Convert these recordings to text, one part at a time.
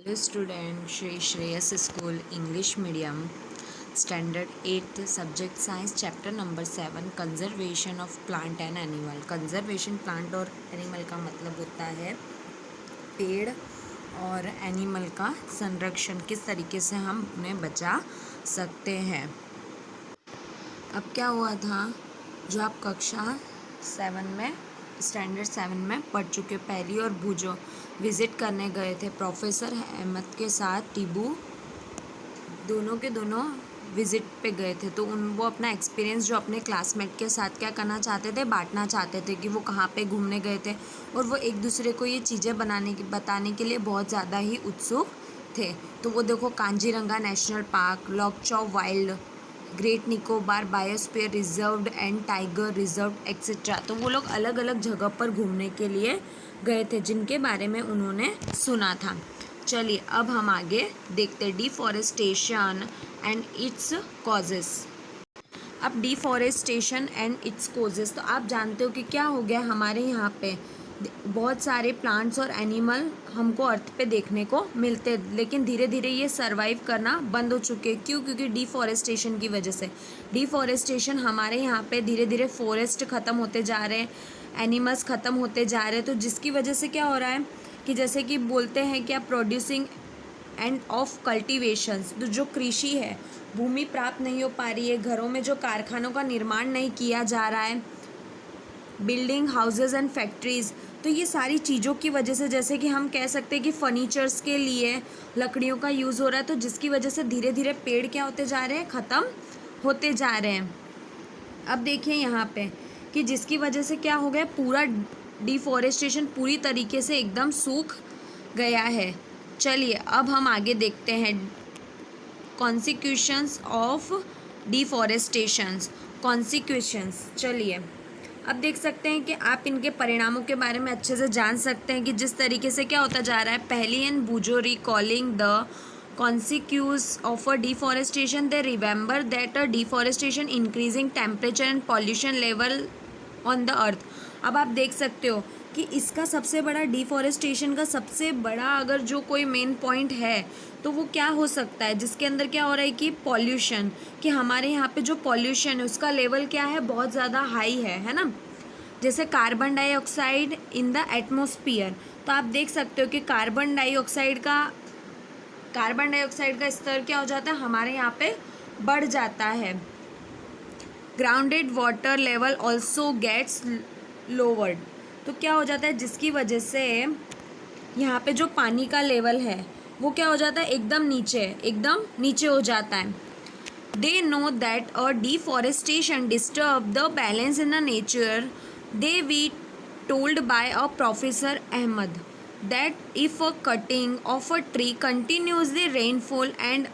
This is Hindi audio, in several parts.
Hello student, Shri Shreyas School English Medium Standard 8th Subject Science Chapter number 7 Conservation of Plant and Animal। Conservation plant और animal का मतलब होता है पेड़ और एनिमल का संरक्षण, किस तरीके से हम उन्हें बचा सकते हैं। अब क्या हुआ था, जो आप कक्षा 7 में स्टैंडर्ड 7 में पढ़ चुके, पहली और भूजो विज़िट करने गए थे प्रोफेसर अहमद के साथ। टीबू दोनों के दोनों विज़िट पे गए थे, तो वो अपना एक्सपीरियंस जो अपने क्लासमेट के साथ क्या करना चाहते थे, बांटना चाहते थे कि वो कहाँ पे घूमने गए थे, और वो एक दूसरे को ये चीज़ें बताने के लिए बहुत ज़्यादा ही उत्सुक थे। तो वो देखो, Kaziranga national park, Lokchao wild, great Nicobar biosphere reserved and tiger reserve etcetera. तो वो लोग अलग अलग जगह पर घूमने के लिए गए थे, जिनके बारे में उन्होंने सुना था। चलिए अब हम आगे देखते हैं डिफॉरेस्टेशन एंड इट्स कॉजेस। अब डिफॉरेस्टेशन एंड इट्स कॉजेस, तो आप जानते हो कि क्या हो गया, हमारे यहाँ पे बहुत सारे प्लांट्स और एनिमल हमको अर्थ पे देखने को मिलते हैं, लेकिन धीरे धीरे ये सरवाइव करना बंद हो चुके हैं। क्यों? क्योंकि डिफॉरेस्टेशन की वजह से। डिफॉरेस्टेशन हमारे यहाँ पे धीरे धीरे फॉरेस्ट ख़त्म होते जा रहे हैं, एनिमल्स ख़त्म होते जा रहे हैं। तो जिसकी वजह से क्या हो रहा है कि जैसे कि बोलते हैं क्या, प्रोड्यूसिंग एंड ऑफ कल्टीवेशंस, तो जो कृषि है, भूमि प्राप्त नहीं हो पा रही है, घरों में जो कारखानों का निर्माण नहीं किया जा रहा है, बिल्डिंग हाउसेज एंड फैक्ट्रीज़, तो ये सारी चीज़ों की वजह से, जैसे कि हम कह सकते हैं कि फर्नीचर्स के लिए लकड़ियों का यूज़ हो रहा है, तो जिसकी वजह से धीरे धीरे पेड़ क्या होते जा रहे हैं, ख़त्म होते जा रहे हैं। अब देखिए यहाँ पे कि जिसकी वजह से क्या हो गया, पूरा डिफॉरेस्टेशन पूरी तरीके से एकदम सूख गया है। चलिए अब हम आगे देखते हैं कॉन्सिक्वेंस ऑफ डिफॉरेस्टेशंस। कॉन्सिक्वेंस, चलिए अब देख सकते हैं कि आप इनके परिणामों के बारे में अच्छे से जान सकते हैं कि जिस तरीके से क्या होता जा रहा है। पहली and बूजो recalling the consequence of a deforestation, they remember that a deforestation increasing temperature and pollution level on the earth। अब आप देख सकते हो कि इसका सबसे बड़ा डिफॉरेस्टेशन का सबसे बड़ा अगर जो कोई मेन पॉइंट है तो वो क्या हो सकता है, जिसके अंदर क्या हो रहा है कि पॉल्यूशन, कि हमारे यहाँ पे जो पॉल्यूशन है उसका लेवल क्या है, बहुत ज़्यादा हाई है ना। जैसे carbon dioxide in the atmosphere, तो आप देख सकते हो कि कार्बन डाइऑक्साइड का स्तर क्या हो जाता है, हमारे यहाँ पे बढ़ जाता है। Grounded water level also gets lowered, तो क्या हो जाता है, जिसकी वजह से यहाँ पे जो पानी का लेवल है वो क्या हो जाता है, एकदम नीचे हो जाता है। They know that a deforestation disturb the balance in the nature, they we told by a professor Ahmed that if a cutting of a tree continues the rainfall and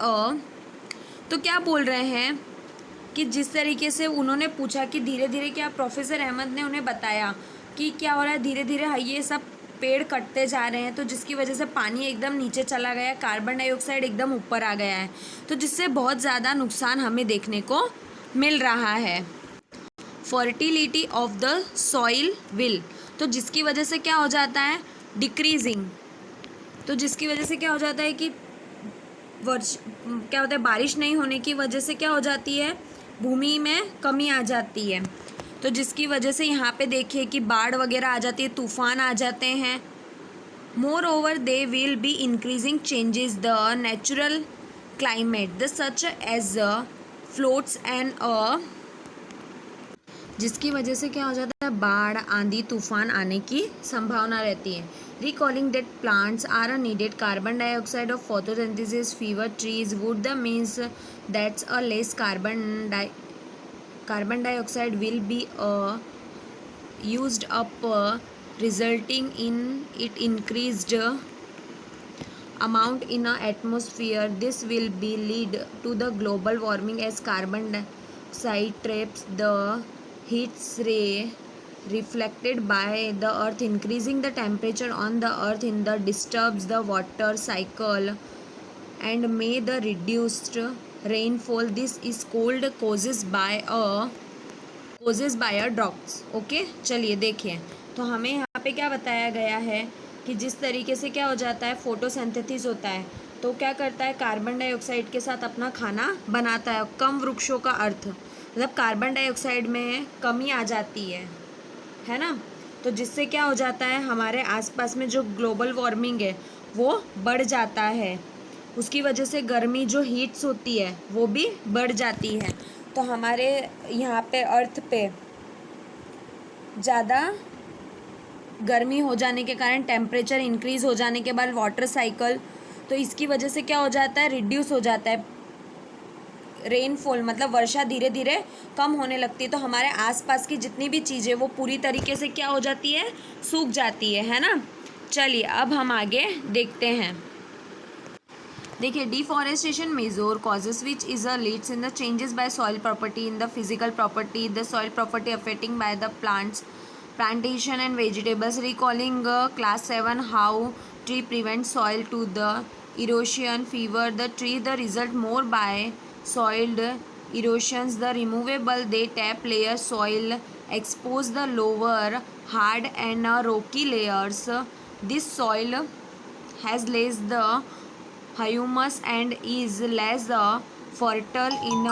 तो क्या बोल रहे हैं कि जिस तरीके से उन्होंने पूछा कि धीरे धीरे क्या, प्रोफेसर अहमद ने उन्हें बताया कि क्या हो रहा है, धीरे धीरे ये सब पेड़ कटते जा रहे हैं, तो जिसकी वजह से पानी एकदम नीचे चला गया, कार्बन डाइऑक्साइड एकदम ऊपर आ गया है, तो जिससे बहुत ज़्यादा नुकसान हमें देखने को मिल रहा है। Fertility of the soil will, तो जिसकी वजह से क्या हो जाता है, डिक्रीजिंग, तो जिसकी वजह से क्या हो जाता है कि क्या होता है, बारिश नहीं होने की वजह से क्या हो जाती है, भूमि में कमी आ जाती है, तो जिसकी वजह से यहाँ पे देखिए कि बाढ़ वगैरह आ जाती है, तूफान आ जाते हैं। Moreover they will be increasing changes the natural climate the such as floats and जिसकी वजह से क्या हो जाता है, बाढ़, आंधी, तूफान आने की संभावना रहती है। Recalling that plants are needed carbon dioxide of photosynthesis, fewer trees would the means that's a less carbon dioxide will be used up, resulting in it increased amount in a atmosphere. This will be lead to the global warming as carbon dioxide traps the heat ray reflected by the earth, increasing the temperature on the earth in the disturbs the water cycle and may the reduced rainfall. This is called causes by a droughts। Okay, चलिए देखिए, तो हमें यहाँ पे क्या बताया गया है कि जिस तरीके से क्या हो जाता है, फोटोसिंथेसिस होता है, तो क्या करता है, कार्बन डाइऑक्साइड के साथ अपना खाना बनाता है। कम वृक्षों का अर्थ मतलब कार्बन डाइऑक्साइड में कमी आ जाती है ना। तो जिससे क्या हो जाता है, हमारे आसपास में जो ग्लोबल वार्मिंग है वो बढ़ जाता है। उसकी वजह से गर्मी जो हीट्स होती है वो भी बढ़ जाती है। तो हमारे यहाँ पे अर्थ पे ज़्यादा गर्मी हो जाने के कारण, टेम्परेचर इंक्रीज़ हो जाने के बाद वाटर साइकिल, तो इसकी वजह से क्या हो जाता है, रिड्यूस हो जाता है रेनफॉल, मतलब वर्षा धीरे धीरे कम होने लगती है। तो हमारे आसपास की जितनी भी चीज़ें वो पूरी तरीके से क्या हो जाती है, सूख जाती है ना। चलिए अब हम आगे देखते हैं। देखिए, deforestation major causes which is a leads in the changes by soil property in the physical property, the soil property affecting by the plants plantation and vegetables. Recalling class 7 how tree prevents soil to the erosion fever, the tree the result more by soiled erosions, the removable they tap layer soil expose the lower hard and rocky layers. This soil has less the humus and is less fertile in